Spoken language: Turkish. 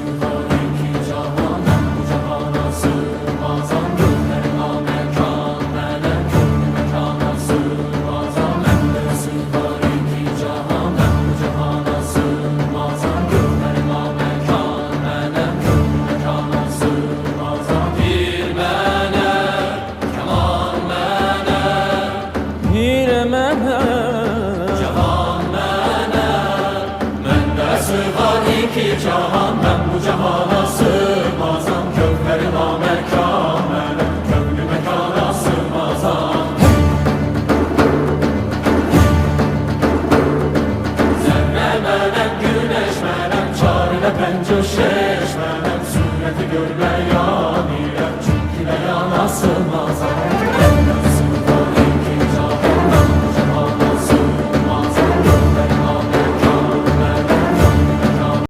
sığmaz iki cahan, ben bu cihana sığmazam. Gönlüme mekan, melek gönlü mekana sığmazam. Bende sığmaz iki cahan, ben bu cihana sığmazam. Gönlüme mekan, melek gönlü mekana sığmazam. Bir mene, keman mene, Bir mene cahan mene. Bende sığmaz iki cahan, ben bu cihana sığmazam. Gönlüme mekan, melek gönlü mekana sığmazam. Zerre melek, güneş melek, çarine pencö şeş melek, sureti görmeye